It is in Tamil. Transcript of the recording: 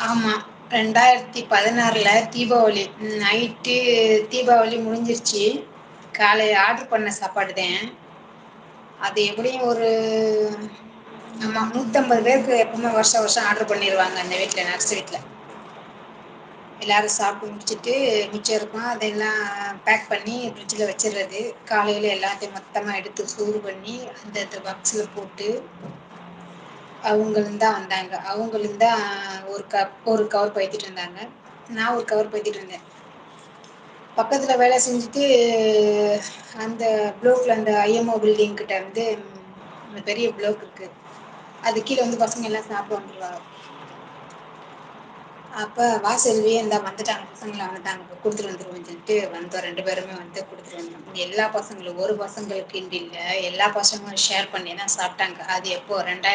ஆமா 2016ல தீபாவளி நைட்டு தீபாவளி முடிஞ்சிருச்சு காலை ஆர்டர் பண்ண சாப்பாடுதே அது எப்படியும் ஒரு ஆமா 150 பேருக்கு எப்பவுமே வருஷம் வருஷம் ஆர்டர் பண்ணிருவாங்க அந்த வீட்ல நர்ஸ் வீட்ல எல்லாரும் சாப்பிட்டு முடிச்சுட்டு மிச்சம் இருக்கும் அதெல்லாம் பேக் பண்ணி ஃப்ரிட்ஜில் வச்சிடுறது காலையில் எல்லாத்தையும் மொத்தமாக எடுத்து சூடு பண்ணி அந்தந்த பாக்ஸில் போட்டு அவங்களும் தான் வந்தாங்க அவங்களும் தான் ஒரு கவர் பைத்திட்டு இருந்தாங்க நான் ஒரு கவர் பைத்திட்டு இருந்தேன் பக்கத்துல வேலை செஞ்சுட்டு அந்த ப்ளோக்ல அந்த ஐஎம்ஓ பில்டிங் கிட்ட வந்து பெரிய ப்ளோக் இருக்கு அது கீழே வந்து பசங்க எல்லாம் சாப்பிட வந்துருவாங்க அப்ப வா செல்வி இந்தா வந்துட்டாங்க பசங்களா வந்துட்டாங்க கொடுத்துட்டு வந்துருவோம் சொல்லிட்டு வந்தோம் 2 பேருமே வந்து கொடுத்துட்டு வந்தோம் எல்லா பசங்களும் ஒரு பசங்களுக்குன்ட்டு இல்ல எல்லா பசங்களும் ஷேர் பண்ணிதான் சாப்பிட்டாங்க அது எப்போ 2000